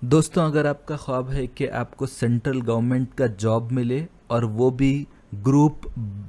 दोस्तों, अगर आपका ख्वाब है कि आपको सेंट्रल गवर्नमेंट का जॉब मिले और वो भी ग्रुप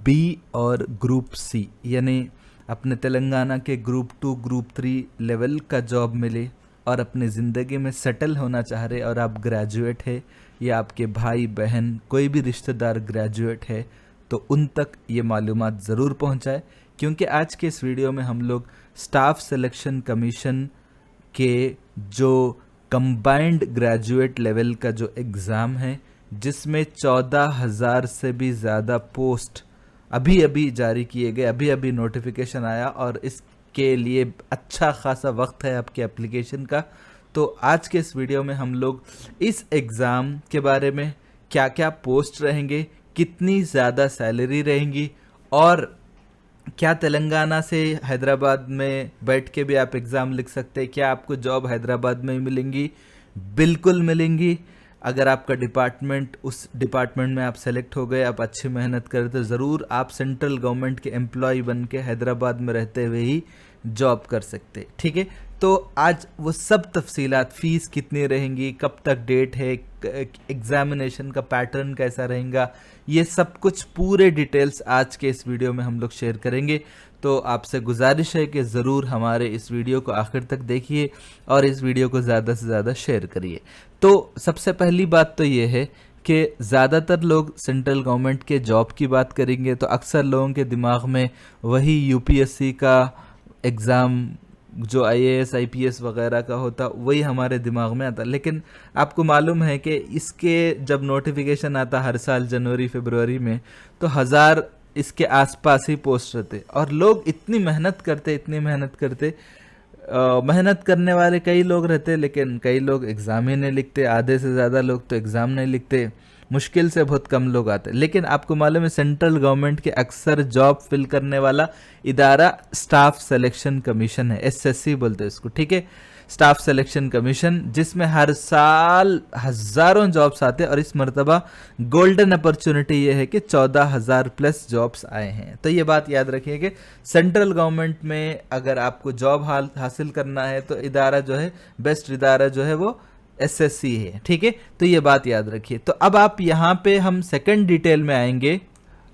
बी और ग्रुप सी, यानी अपने तेलंगाना के ग्रुप 2 ग्रुप 3 लेवल का जॉब मिले और अपनी ज़िंदगी में सेटल होना चाह रहे और आप ग्रेजुएट है या आपके भाई बहन कोई भी रिश्तेदार ग्रेजुएट है, तो उन तक ये मालूमात ज़रूर पहुंचाए, क्योंकि आज के इस वीडियो में हम लोग स्टाफ सिलेक्शन कमीशन के जो कंबाइंड ग्रेजुएट लेवल का जो एग्ज़ाम है, जिसमें 14,000 से भी ज़्यादा पोस्ट अभी अभी जारी किए गए, अभी अभी नोटिफिकेशन आया और इसके लिए अच्छा खासा वक्त है आपके एप्लीकेशन का। तो आज के इस वीडियो में हम लोग इस एग्ज़ाम के बारे में, क्या क्या पोस्ट रहेंगे, कितनी ज़्यादा सैलरी रहेंगी और क्या तेलंगाना से हैदराबाद में बैठ के भी आप एग्ज़ाम लिख सकते हैं, क्या आपको जॉब हैदराबाद में ही मिलेंगी? बिल्कुल मिलेंगी। अगर आपका डिपार्टमेंट, उस डिपार्टमेंट में आप सेलेक्ट हो गए, आप अच्छी मेहनत करें तो ज़रूर आप सेंट्रल गवर्नमेंट के एम्प्लॉय बन के हैदराबाद में रहते हुए ही जॉब कर सकते, ठीक है। तो आज वो सब तफसीलात, फ़ीस कितनी रहेंगी, कब तक डेट है, एग्जामिनेशन का पैटर्न कैसा रहेगा, ये सब कुछ पूरे डिटेल्स आज के इस वीडियो में हम लोग शेयर करेंगे। तो आपसे गुजारिश है कि ज़रूर हमारे इस वीडियो को आखिर तक देखिए और इस वीडियो को ज़्यादा से ज़्यादा शेयर करिए। तो सबसे पहली बात तो ये है कि ज़्यादातर लोग सेंट्रल गवर्नमेंट के जॉब की बात करेंगे तो अक्सर लोगों के दिमाग में वही यूपीएससी का एग्ज़ाम, जो आईएएस आईपीएस वगैरह का होता, वही हमारे दिमाग में आता। लेकिन आपको मालूम है कि इसके जब नोटिफिकेशन आता हर साल जनवरी फरवरी में, तो 1000 इसके आसपास ही पोस्ट रहते और लोग इतनी मेहनत करते, मेहनत करने वाले कई लोग रहते, लेकिन कई लोग एग्ज़ाम ही नहीं लिखते, आधे से ज़्यादा लोग तो एग्ज़ाम नहीं लिखते, मुश्किल से बहुत कम लोग आते। लेकिन आपको मालूम है सेंट्रल गवर्नमेंट के अक्सर जॉब फिल करने वाला इदारा स्टाफ सिलेक्शन कमीशन है, एसएससी बोलते हैं इसको, ठीक है। स्टाफ सिलेक्शन कमीशन, जिसमें हर साल हज़ारों जॉब्स आते हैं और इस मरतबा गोल्डन अपॉर्चुनिटी ये है कि 14,000 प्लस जॉब्स आए हैं। तो ये बात याद रखिए कि सेंट्रल गवर्नमेंट में अगर आपको जॉब हासिल करना है तो इदारा जो है, बेस्ट इदारा जो है वो एसएससी है, ठीक है। तो ये बात याद रखिए। तो अब आप यहाँ पे हम सेकंड डिटेल में आएंगे।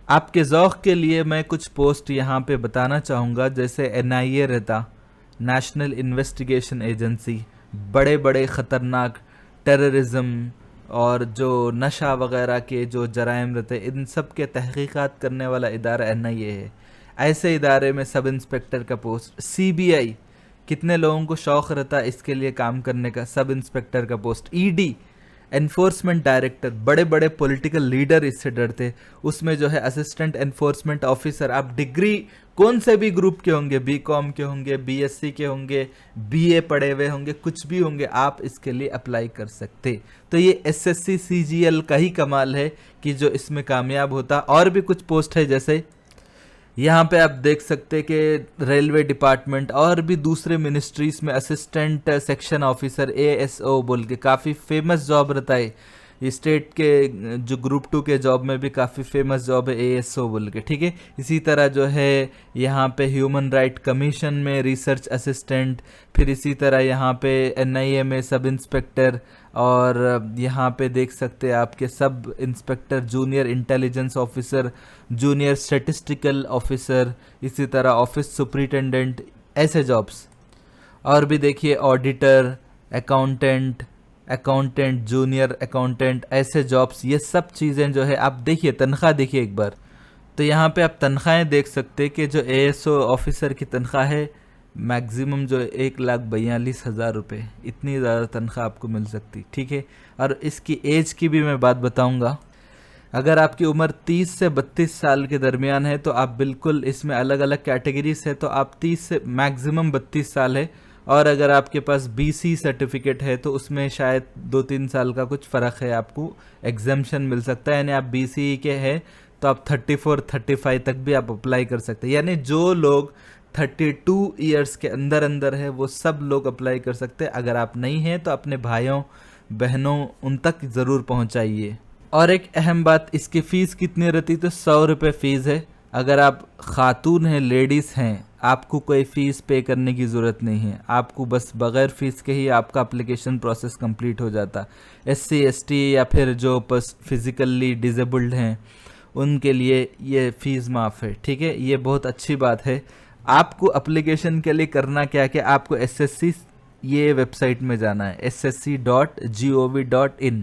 आपके ज़ौक़ के लिए मैं कुछ पोस्ट यहाँ पे बताना चाहूँगा, जैसे एनआईए रहता, नेशनल इन्वेस्टिगेशन एजेंसी, बड़े बड़े ख़तरनाक टेररिज्म और जो नशा वगैरह के जो जराइम रहते, इन सब के तहकीकात करने वाला इदारा एनआईए है। ऐसे इदारे में सब इंस्पेक्टर का पोस्ट, सीबीआई, कितने लोगों को शौक़ रहता है इसके लिए काम करने का, सब इंस्पेक्टर का पोस्ट, ईडी, एनफोर्समेंट डायरेक्टर, बड़े बड़े पॉलिटिकल लीडर इससे डरते, उसमें जो है असिस्टेंट एनफोर्समेंट ऑफिसर। आप डिग्री कौन से भी ग्रुप के होंगे, बीकॉम के होंगे, बीएससी के होंगे, बीए पढ़े हुए होंगे, कुछ भी होंगे, आप इसके लिए अप्लाई कर सकते। तो ये एसएससी सीजीएल का ही कमाल है कि जो इसमें कामयाब होता। और भी कुछ पोस्ट है, जैसे यहाँ पे आप देख सकते कि रेलवे डिपार्टमेंट और भी दूसरे मिनिस्ट्रीज में असिस्टेंट सेक्शन ऑफिसर, एएसओ बोल के काफ़ी फेमस जॉब रहता है। ये स्टेट के जो ग्रुप 2 के जॉब में भी काफ़ी फेमस जॉब है, एएसओ बोल के, ठीक है। इसी तरह जो है यहाँ पे ह्यूमन राइट कमीशन में रिसर्च असिस्टेंट, फिर इसी तरह यहाँ पे एनआईए में सब इंस्पेक्टर, और यहाँ पे देख सकते हैं आपके sub inspector, junior intelligence officer, junior statistical officer, इसी तरह ऑफिस सुपरिटेंडेंट, ऐसे जॉब्स। और भी देखिए ऑडिटर, अकाउंटेंट, जूनियर अकाउंटेंट, ऐसे जॉब्स। ये सब चीज़ें जो है, आप देखिए तनख्वाह देखिए एक बार, तो यहाँ पे आप तनख्वाहें देख सकते हैं कि जो एएसओ ऑफिसर की तनख्वाह है मैक्सिमम जो 1,42,000 रुपये, इतनी ज़्यादा तनख्वाह आपको मिल सकती, ठीक है। और इसकी एज की भी मैं बात बताऊँगा। अगर आपकी उम्र 30 से 32 साल के दरमियान है तो आप बिल्कुल, इसमें अलग अलग कैटेगरीज है, तो आप 30 से मैक्सिमम 32 साल है। और अगर आपके पास बीसी सर्टिफिकेट है तो उसमें शायद 2-3 साल का कुछ फ़र्क है, आपको एग्जामेशन मिल सकता है। यानी आप बीसी के हैं तो आप 34-35 तक भी आप अप्लाई कर सकते हैं। यानी जो लोग 32 ईयर्स के अंदर अंदर है वो सब लोग अप्लाई कर सकते हैं। अगर आप नहीं हैं तो अपने भाइयों बहनों उन तक ज़रूर पहुंचाइए। और एक अहम बात, इसकी फ़ीस कितनी रहती, तो 100 रुपये फ़ीस है। अगर आप खातून हैं, लेडीज़ हैं, आपको कोई फ़ीस पे करने की ज़रूरत नहीं है, आपको बस बग़ैर फ़ीस के ही आपका एप्लीकेशन प्रोसेस कंप्लीट हो जाता। एससी एसटी या फिर जो फिज़िकली डिसेबल्ड हैं उनके लिए ये फ़ीस माफ़ है, ठीक है। ये बहुत अच्छी बात है। आपको एप्लीकेशन के लिए करना क्या है कि आपको एसएससी ये वेबसाइट में जाना है, ssc.gov.in,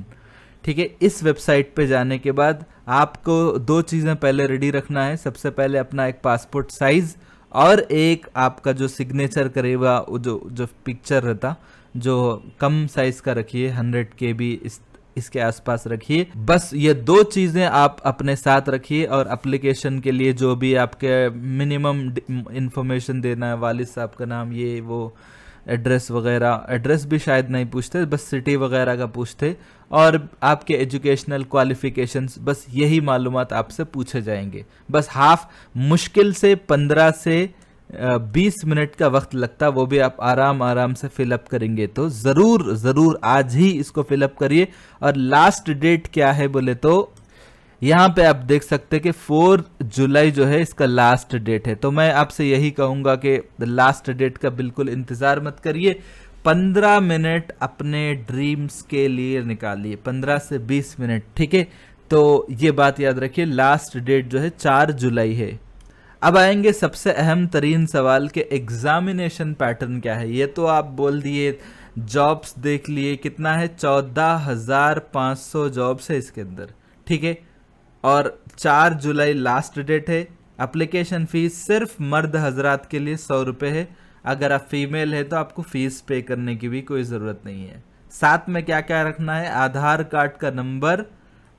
ठीक है। इस वेबसाइट पे जाने के बाद आपको दो चीज़ें पहले रेडी रखना है। सबसे पहले अपना एक पासपोर्ट साइज़ और एक आपका जो सिग्नेचर करेगा जो पिक्चर रहता, जो कम साइज़ का रखिए, 100 KB इसके आसपास रखिए। बस ये दो चीज़ें आप अपने साथ रखिए। और एप्लीकेशन के लिए जो भी आपके मिनिमम इंफॉर्मेशन देना है, वालिद साहब का नाम, ये वो, एड्रेस वगैरह, एड्रेस भी शायद नहीं पूछते, बस सिटी वगैरह का पूछते, और आपके एजुकेशनल क्वालिफिकेशंस, बस यही मालूमात आपसे पूछे जाएंगे। बस मुश्किल से 15 से 20 मिनट का वक्त लगता, वो भी आप आराम से फिलअप करेंगे। तो ज़रूर आज ही इसको फिलअप करिए। और लास्ट डेट क्या है बोले तो यहाँ पे आप देख सकते हैं कि 4 जुलाई जो है इसका लास्ट डेट है। तो मैं आपसे यही कहूँगा कि लास्ट डेट का बिल्कुल इंतज़ार मत करिए। 15 मिनट अपने ड्रीम्स के लिए निकालिए, 15 से 20 मिनट, ठीक है। तो ये बात याद रखिए, लास्ट डेट जो है 4 जुलाई है। अब आएंगे सबसे अहम तरीन सवाल के एग्जामिनेशन पैटर्न क्या है। ये तो आप बोल दिए, जॉब्स देख लिए, कितना है, 14,500 जॉब्स है इसके अंदर, ठीक है। और 4 जुलाई लास्ट डेट है। एप्लीकेशन फ़ीस सिर्फ मर्द हजरात के लिए 100 रुपये है। अगर आप फीमेल है तो आपको फ़ीस पे करने की भी कोई ज़रूरत नहीं है। साथ में क्या क्या रखना है, आधार कार्ड का नंबर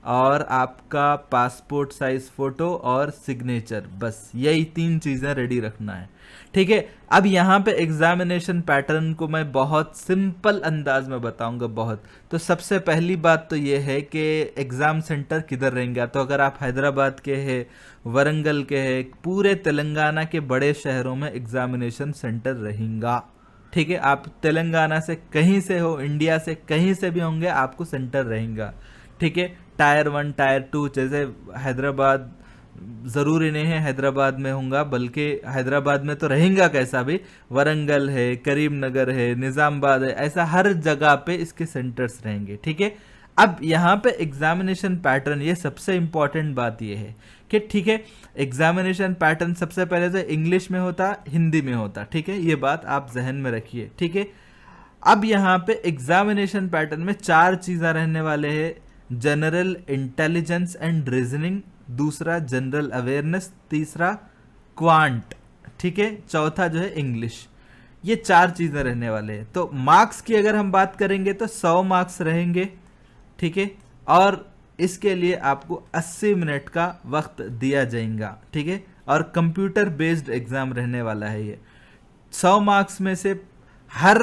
और आपका पासपोर्ट साइज फ़ोटो और सिग्नेचर, बस यही 3 चीज़ें रेडी रखना है, ठीक है। अब यहाँ पे एग्जामिनेशन पैटर्न को मैं बहुत सिंपल अंदाज में बताऊंगा बहुत। तो सबसे पहली बात तो ये है कि एग्ज़ाम सेंटर किधर रहेंगे। तो अगर आप हैदराबाद के हैं, वरंगल के हैं, पूरे तेलंगाना के बड़े शहरों में एग्जामिनेशन सेंटर रहेगा, ठीक है। आप तेलंगाना से कहीं से हो, इंडिया से कहीं से भी होंगे, आपको सेंटर रहेगा, ठीक है। टायर 1 टायर 2, जैसे हैदराबाद, ज़रूरी नहीं है हैदराबाद में होगा, बल्कि हैदराबाद में तो रहेगा कैसा भी, वरंगल है, करीमनगर है, निज़ामबाद है, ऐसा हर जगह पे इसके सेंटर्स रहेंगे, ठीक है। अब यहाँ पे एग्जामिनेशन पैटर्न, ये सबसे इम्पॉर्टेंट बात ये है कि ठीक है, एग्जामिनेशन पैटर्न सबसे पहले तो इंग्लिश में होता, हिंदी में होता, ठीक है। ये बात आप जहन में रखिए, ठीक है। अब यहाँ पे एग्जामिनेशन पैटर्न में 4 चीज़ें रहने वाले हैं, जनरल इंटेलिजेंस एंड रीजनिंग, दूसरा जनरल अवेयरनेस, तीसरा क्वांट, ठीक है, चौथा जो है इंग्लिश। ये 4 चीज़ें रहने वाले हैं। तो मार्क्स की अगर हम बात करेंगे तो 100 मार्क्स रहेंगे, ठीक है। और इसके लिए आपको 80 मिनट का वक्त दिया जाएगा, ठीक है। और कंप्यूटर बेस्ड एग्जाम रहने वाला है ये। 100 मार्क्स में से हर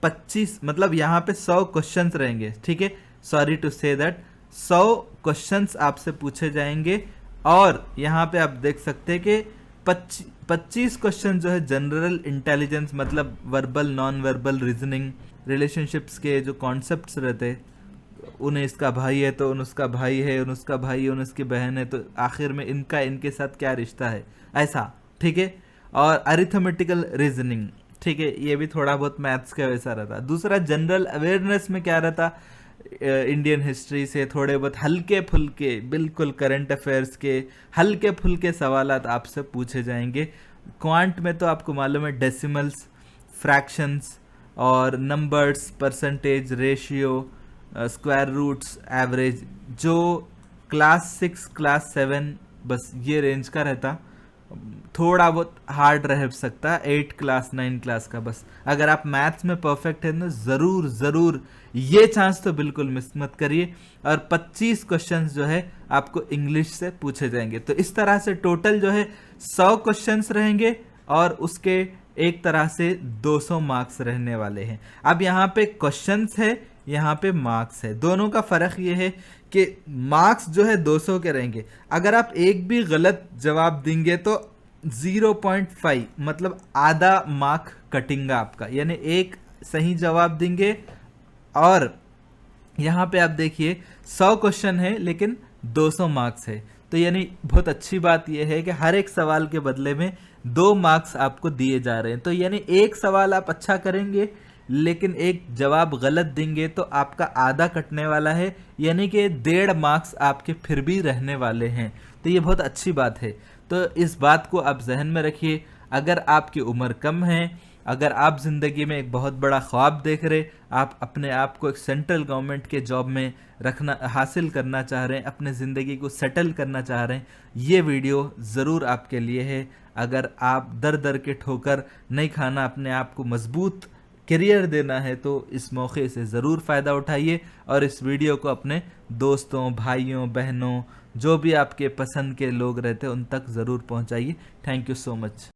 25, मतलब यहाँ पे 100 क्वेश्चंस रहेंगे, ठीक है। Sorry to say that 100 questions आपसे पूछे जाएंगे। और यहाँ पे आप देख सकते हैं कि 25 क्वेश्चन जो है जनरल इंटेलिजेंस, मतलब verbal, non verbal, reasoning, relationships के जो कॉन्सेप्ट्स रहते, उन्हें इसका भाई है तो उन उसका भाई है, उन उसका भाई है, उन उसकी बहन है, तो आखिर में इनका इनके साथ क्या रिश्ता है, ऐसा, ठीक है। और अरिथमेटिकल रीजनिंग, ठीक है, ये भी थोड़ा बहुत मैथ्स का वैसा रहता। दूसरा जनरल अवेयरनेस में क्या रहता, इंडियन हिस्ट्री से थोड़े बहुत हल्के फुल्के, बिल्कुल करंट अफेयर्स के हल्के फुल्के सवालात आपसे पूछे जाएंगे। क्वांट में तो आपको मालूम है, डेसिमल्स, फ्रैक्शंस और numbers, percentage, ratio, square roots, average, जो क्लास 6 क्लास 7 बस ये रेंज का रहता। थोड़ा बहुत हार्ड रह सकता है 8 क्लास 9 क्लास का। बस अगर आप मैथ्स में परफेक्ट है ना, ज़रूर ये चांस तो बिल्कुल मिस मत करिए। और 25 क्वेश्चंस जो है आपको इंग्लिश से पूछे जाएंगे। तो इस तरह से टोटल जो है 100 क्वेश्चंस रहेंगे और उसके एक तरह से 200 मार्क्स रहने वाले हैं। अब यहाँ पे क्वेश्चंस है, यहाँ पे मार्क्स है, दोनों का फ़र्क ये है कि मार्क्स जो है 200 के रहेंगे। अगर आप एक भी गलत जवाब देंगे तो 0.5 मतलब आधा मार्क कटेगा आपका, यानी एक सही जवाब देंगे। और यहाँ पे आप देखिए 100 क्वेश्चन है लेकिन 200 मार्क्स है, तो यानी बहुत अच्छी बात यह है कि हर एक सवाल के बदले में 2 मार्क्स आपको दिए जा रहे हैं। तो यानी एक सवाल आप अच्छा करेंगे लेकिन एक जवाब गलत देंगे तो आपका आधा कटने वाला है, यानी कि 1.5 मार्क्स आपके फिर भी रहने वाले हैं। तो ये बहुत अच्छी बात है। तो इस बात को आप जहन में रखिए। अगर आपकी उम्र कम है, अगर आप ज़िंदगी में एक बहुत बड़ा ख्वाब देख रहे, आप अपने आप को एक सेंट्रल गवर्नमेंट के जॉब में रखना हासिल करना चाह रहे हैं, अपने ज़िंदगी को सेटल करना चाह रहे हैं, ये वीडियो ज़रूर आपके लिए है। अगर आप दर दर के ठोकर नहीं खाना, अपने आप को मजबूत करियर देना है, तो इस मौके से ज़रूर फ़ायदा उठाइए और इस वीडियो को अपने दोस्तों, भाइयों, बहनों, जो भी आपके पसंद के लोग रहते हैं उन तक ज़रूर पहुंचाइए। Thank you so much.